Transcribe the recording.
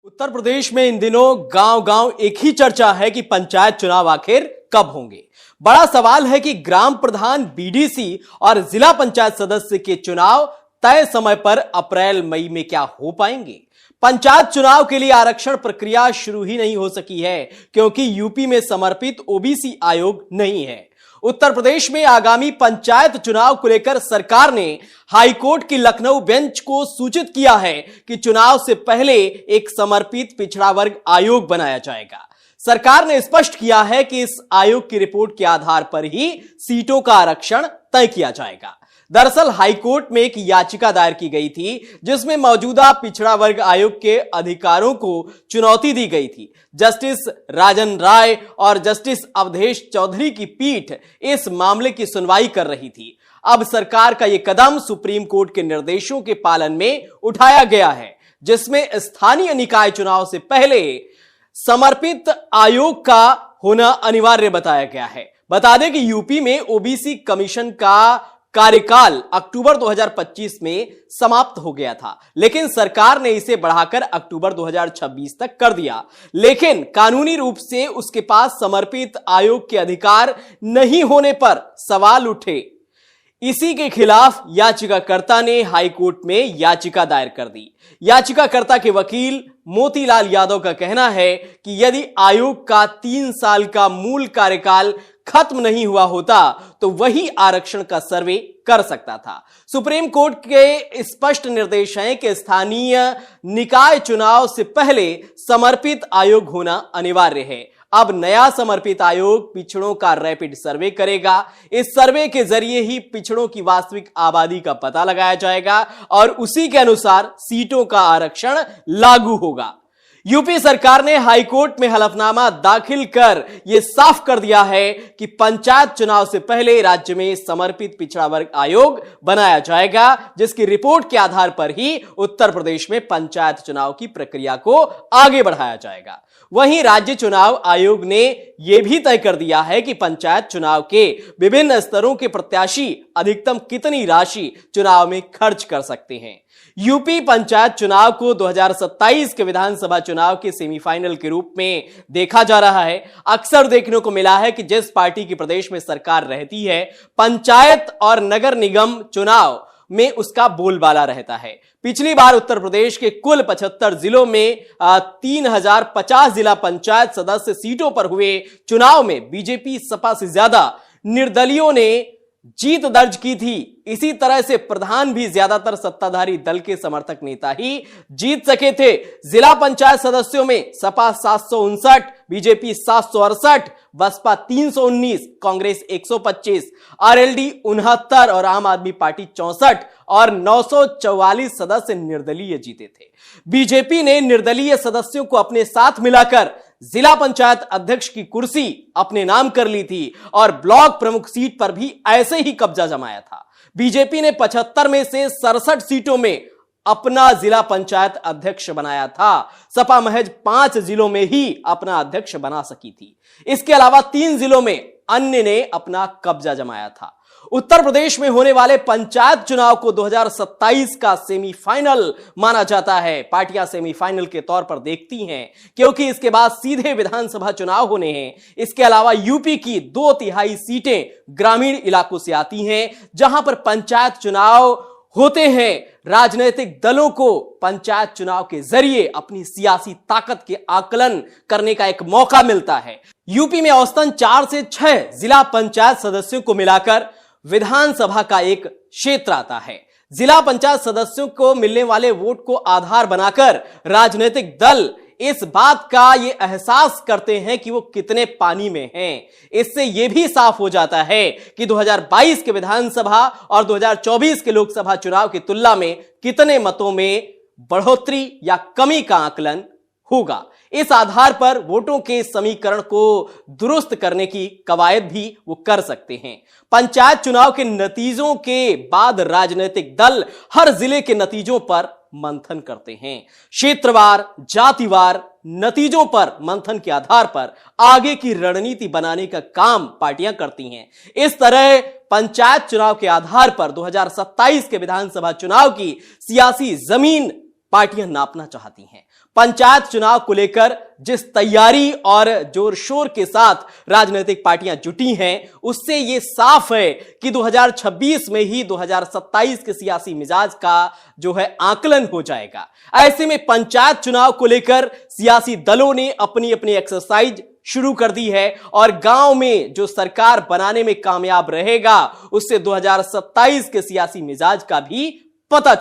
उत्तर प्रदेश में इन दिनों गांव गांव एक ही चर्चा है कि पंचायत चुनाव आखिर कब होंगे। बड़ा सवाल है कि ग्राम प्रधान, बीडीसी और जिला पंचायत सदस्य के चुनाव तय समय पर अप्रैल मई में क्या हो पाएंगे। पंचायत चुनाव के लिए आरक्षण प्रक्रिया शुरू ही नहीं हो सकी है क्योंकि यूपी में समर्पित ओबीसी आयोग नहीं है। उत्तर प्रदेश में आगामी पंचायत चुनाव को लेकर सरकार ने हाईकोर्ट की लखनऊ बेंच को सूचित किया है कि चुनाव से पहले एक समर्पित पिछड़ा वर्ग आयोग बनाया जाएगा। सरकार ने स्पष्ट किया है कि इस आयोग की रिपोर्ट के आधार पर ही सीटों का आरक्षण तय किया जाएगा। दरअसल हाईकोर्ट में एक याचिका दायर की गई थी जिसमें मौजूदा पिछड़ा वर्ग आयोग के अधिकारों को चुनौती दी गई थी। जस्टिस राजन राय और जस्टिस अवधेश चौधरी की पीठ इस मामले की सुनवाई कर रही थी। अब सरकार का यह कदम सुप्रीम कोर्ट के निर्देशों के पालन में उठाया गया है, जिसमें स्थानीय निकाय चुनाव से पहले समर्पित आयोग का होना अनिवार्य बताया गया है। बता दें कि यूपी में ओबीसी कमीशन का कार्यकाल अक्टूबर 2025 में समाप्त हो गया था, लेकिन सरकार ने इसे बढ़ाकर अक्टूबर 2026 तक कर दिया। लेकिन कानूनी रूप से उसके पास समर्पित आयोग के अधिकार नहीं होने पर सवाल उठे। इसी के खिलाफ याचिकाकर्ता ने हाईकोर्ट में याचिका दायर कर दी। याचिकाकर्ता के वकील मोतीलाल यादव का कहना है कि यदि आयोग का 3 साल का मूल कार्यकाल खत्म नहीं हुआ होता तो वही आरक्षण का सर्वे कर सकता था। सुप्रीम कोर्ट के स्पष्ट निर्देश हैं कि स्थानीय निकाय चुनाव से पहले समर्पित आयोग होना अनिवार्य है। अब नया समर्पित आयोग पिछड़ों का रैपिड सर्वे करेगा। इस सर्वे के जरिए ही पिछड़ों की वास्तविक आबादी का पता लगाया जाएगा और उसी के अनुसार सीटों का आरक्षण लागू होगा। यूपी सरकार ने हाईकोर्ट में हलफनामा दाखिल कर यह साफ कर दिया है कि पंचायत चुनाव से पहले राज्य में समर्पित पिछड़ा वर्ग आयोग बनाया जाएगा, जिसकी रिपोर्ट के आधार पर ही उत्तर प्रदेश में पंचायत चुनाव की प्रक्रिया को आगे बढ़ाया जाएगा। वहीं राज्य चुनाव आयोग ने यह भी तय कर दिया है कि पंचायत चुनाव के विभिन्न स्तरों के प्रत्याशी अधिकतम कितनी राशि चुनाव में खर्च कर सकते हैं। यूपी पंचायत चुनाव को 2027 के विधानसभा चुनाव के सेमीफाइनल के रूप में देखा जा रहा है। अक्सर देखने को मिला है कि जिस पार्टी की प्रदेश में सरकार रहती है, पंचायत और नगर निगम चुनाव में उसका बोलबाला रहता है। पिछली बार उत्तर प्रदेश के कुल 75 जिलों में 3050 जिला पंचायत सदस्य सीटों पर हुए चुनाव में बीजेपी सपा से ज्यादा निर्दलियों ने जीत दर्ज की थी। इसी तरह से प्रधान भी ज्यादातर सत्ताधारी दल के समर्थक नेता ही जीत सके थे। जिला पंचायत सदस्यों में सपा 759, बीजेपी 768, बसपा 319, कांग्रेस 125, आरएलडी 69 और आम आदमी पार्टी 64 और 944 सदस्य निर्दलीय जीते थे। बीजेपी ने निर्दलीय सदस्यों को अपने साथ मिलाकर जिला पंचायत अध्यक्ष की कुर्सी अपने नाम कर ली थी और ब्लॉक प्रमुख सीट पर भी ऐसे ही कब्जा जमाया था। बीजेपी ने 75 में से 67 सीटों में अपना जिला पंचायत अध्यक्ष बनाया था। सपा महज 5 जिलों में ही अपना अध्यक्ष बना सकी थी। इसके अलावा 3 जिलों में अन्य ने अपना कब्जा जमाया था। उत्तर प्रदेश में होने वाले पंचायत चुनाव को 2027 का सेमीफाइनल माना जाता है। पार्टियां सेमीफाइनल के तौर पर देखती हैं क्योंकि इसके बाद सीधे विधानसभा चुनाव होने हैं। इसके अलावा यूपी की 2/3 सीटें ग्रामीण इलाकों से आती हैं, जहां पर पंचायत चुनाव होते हैं। राजनीतिक दलों को पंचायत चुनाव के जरिए अपनी सियासी ताकत के आकलन करने का एक मौका मिलता है। यूपी में औसतन 4 से 6 जिला पंचायत सदस्यों को मिलाकर विधानसभा का एक क्षेत्र आता है। जिला पंचायत सदस्यों को मिलने वाले वोट को आधार बनाकर राजनीतिक दल इस बात का ये एहसास करते हैं कि वो कितने पानी में हैं। इससे यह भी साफ हो जाता है कि 2022 के विधानसभा और 2024 के लोकसभा चुनाव की तुलना में कितने मतों में बढ़ोतरी या कमी का आकलन होगा। इस आधार पर वोटों के समीकरण को दुरुस्त करने की कवायद भी वो कर सकते हैं। पंचायत चुनाव के नतीजों के बाद राजनीतिक दल हर जिले के नतीजों पर मंथन करते हैं। क्षेत्रवार, जातिवार नतीजों पर मंथन के आधार पर आगे की रणनीति बनाने का काम पार्टियां करती हैं। इस तरह पंचायत चुनाव के आधार पर 2027 के विधानसभा चुनाव की सियासी जमीन पार्टियां नापना चाहती हैं। पंचायत चुनाव को लेकर जिस तैयारी और जोर शोर के साथ राजनीतिक पार्टियां जुटी हैं, उससे यह साफ है कि 2026 में ही 2027 के सियासी मिजाज का जो है आकलन हो जाएगा। ऐसे में पंचायत चुनाव को लेकर सियासी दलों ने अपनी अपनी एक्सरसाइज शुरू कर दी है और गांव में जो सरकार बनाने में कामयाब रहेगा, उससे 2027 के सियासी मिजाज का भी पता